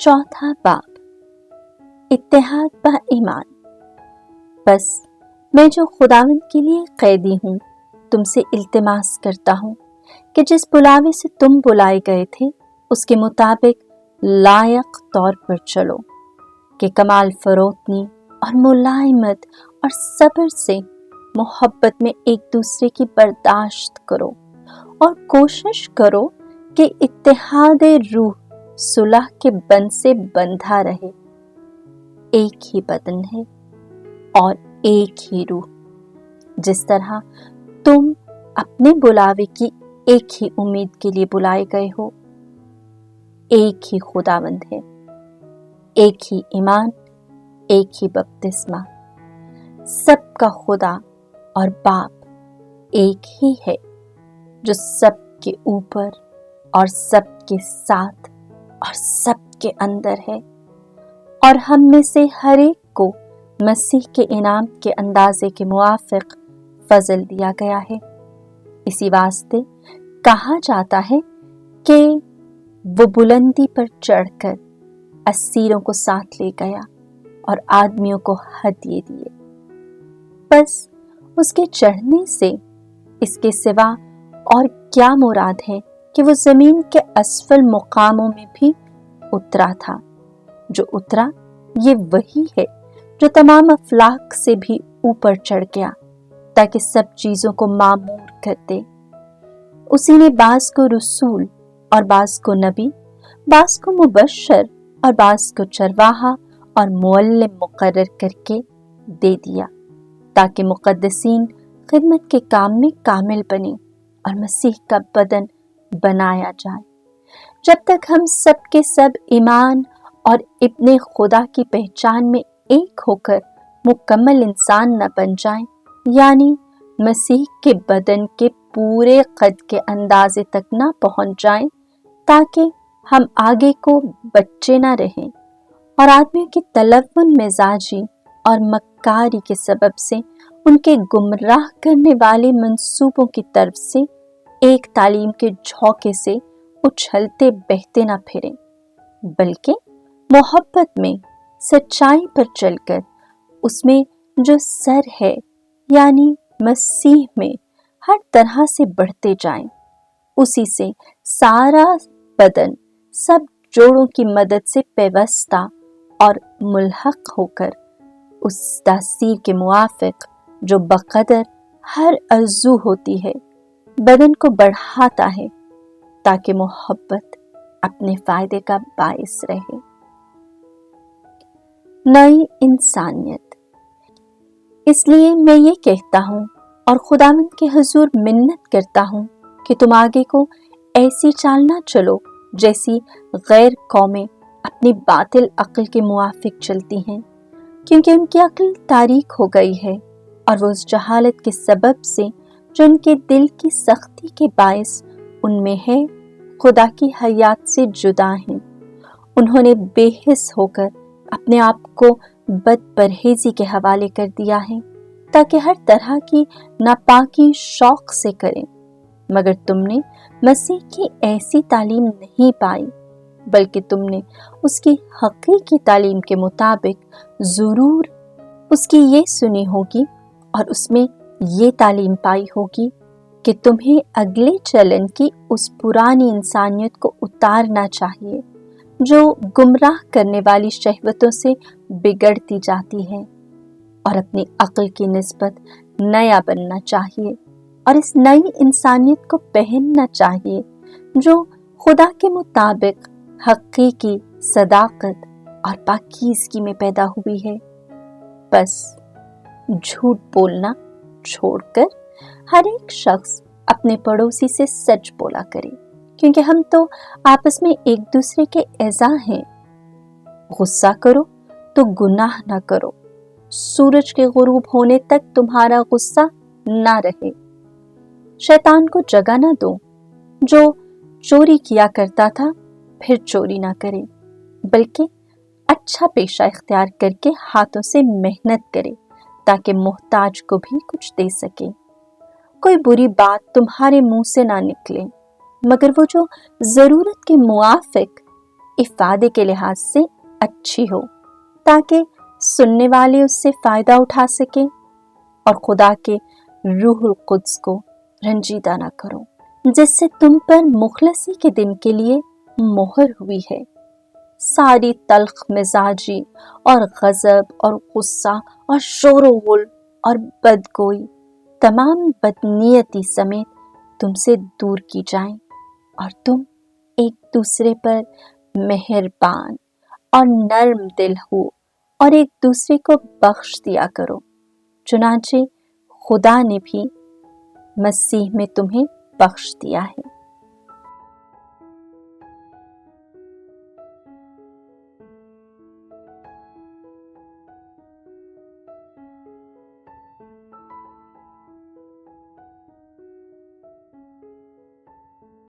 चौथा बाब इत्तेहाद ब ईमान। बस मैं जो खुदावंद के लिए कैदी हूँ, तुमसे इल्तिमास करता हूँ कि जिस बुलावे से तुम बुलाए गए थे उसके मुताबिक लायक तौर पर चलो, कि कमाल फरोतनी और मुलायमत और सब्र से मोहब्बत में एक दूसरे की बर्दाश्त करो और कोशिश करो कि इत्तेहाद रूह सुलह के बंध से बंधा रहे। एक ही बदन है और एक ही रूह। जिस तरह तुम अपने बुलावे की एक ही उम्मीद के लिए बुलाए गए हो, एक ही खुदावंद है, एक ही ईमान, एक ही बपतिस्मा, सबका खुदा और बाप एक ही है, जो सबके ऊपर और सबके साथ और सबके अंदर है, और हम में से हर एक को मसीह के इनाम के अंदाजे के मुआफिक फजल दिया गया है। इसी वास्ते कहा जाता है कि वो बुलंदी पर चढ़कर असीरों को साथ ले गया और आदमियों को हदिये दिए। बस उसके चढ़ने से इसके सिवा और क्या मुराद है कि वो जमीन के असफल मुकामों में भी उतरा था। जो उतरा ये वही है जो तमाम अफलाक से भी ऊपर चढ़ गया, ताकि सब चीजों को मामूर कर दे। उसी ने बास को रसूल और बास को नबी, बास को मुबश्शर और बास को चरवाहा और मुअल्लिम मुकर्रर करके दे दिया, ताकि मुक़द्दसीन खिदमत के काम में कामिल बने और मसीह का बदन बनाया जाए, जब तक हम सब के सब ईमान और इब्ने खुदा की पहचान में एक होकर मुकम्मल इंसान न बन जाएं, यानी मसीह के बदन के पूरे कद के अंदाजे तक न पहुंच जाएं, ताकि हम आगे को बच्चे न रहें और आदमियों की तलव्वुन मिजाजी और मक्कारी के सबब से उनके गुमराह करने वाले मंसूबों की तरफ से एक तालीम के झोंके से उछलते बहते ना फिरें, बल्कि मोहब्बत में सच्चाई पर चलकर उसमें जो सर है यानी मसीह में हर तरह से बढ़ते जाएं। उसी से सारा बदन सब जोड़ों की मदद से पेवस्ता और मुल्हक होकर उस तासीर के मुआफिक जो बकदर हर अज़ू होती है बदन को बढ़ाता है, ताकि मोहब्बत अपने फायदे का बाइस रहे। नई इंसानियत। इसलिए मैं ये कहता हूँ और खुदावंद के हुजूर मिन्नत करता हूँ कि तुम आगे को ऐसी चाल ना चलो जैसी गैर कौमें अपनी बातिल अक्ल के मुआफिक चलती हैं, क्योंकि उनकी अक्ल तारीक हो गई है और वो उस जहालत के सबब से जो उनके दिल की सख्ती के बायस उनमें है, खुदा की हयात से जुदा हैं। उन्होंने बेहिस होकर अपने आप को बदपरहेजी के हवाले कर दिया है, ताकि हर तरह की नापाकी शौक से करें। मगर तुमने मसीह की ऐसी तालीम नहीं पाई, बल्कि तुमने उसकी हकीकी तालीम के मुताबिक जरूर उसकी ये सुनी होगी और उसमें ये तालीम पाई होगी कि तुम्हें अगले चलन की उस पुरानी इंसानियत को उतारना चाहिए जो गुमराह करने वाली शहवतों से बिगड़ती जाती है, और अपनी अक्ल की निस्बत नया बनना चाहिए और इस नई इंसानियत को पहनना चाहिए जो खुदा के मुताबिक हकीकी सदाकत और पाकीज़गी में पैदा हुई है। बस झूठ बोलना छोड़कर हर एक शख्स अपने पड़ोसी से सच बोला करे, क्योंकि हम तो आपस में एक दूसरे के एज़ा हैं। गुस्सा करो तो गुनाह ना करो, सूरज के गुरूब होने तक तुम्हारा गुस्सा ना रहे। शैतान को जगह ना दो, जो चोरी किया करता था फिर चोरी ना करे, बल्कि अच्छा पेशा इख्तियार करके हाथों से मेहनत करे, ताकि मोहताज को भी कुछ दे सके। कोई बुरी बात तुम्हारे मुंह से ना निकले, मगर वो जो जरूरत के मुआफिक افادے کے لحاظ سے اچھی ہو تاکہ سننے والے اس سے فائدہ اٹھا سکیں اور خدا کے روح القدس کو رنجیدہ نہ کرو جس سے تم پر مخلصی کے دن کے لیے مہر ہوئی ہے۔ ساری تلخ مزاجی اور غضب اور غصہ اور شور و غل اور بدگوئی، تمام بدنیتی سمیت تم سے دور کی جائیں اور تم ایک دوسرے پر مہربان اور نرم دل ہو اور ایک دوسرے کو بخش دیا کرو، چنانچہ خدا نے بھی مسیح میں تمہیں بخش دیا ہے۔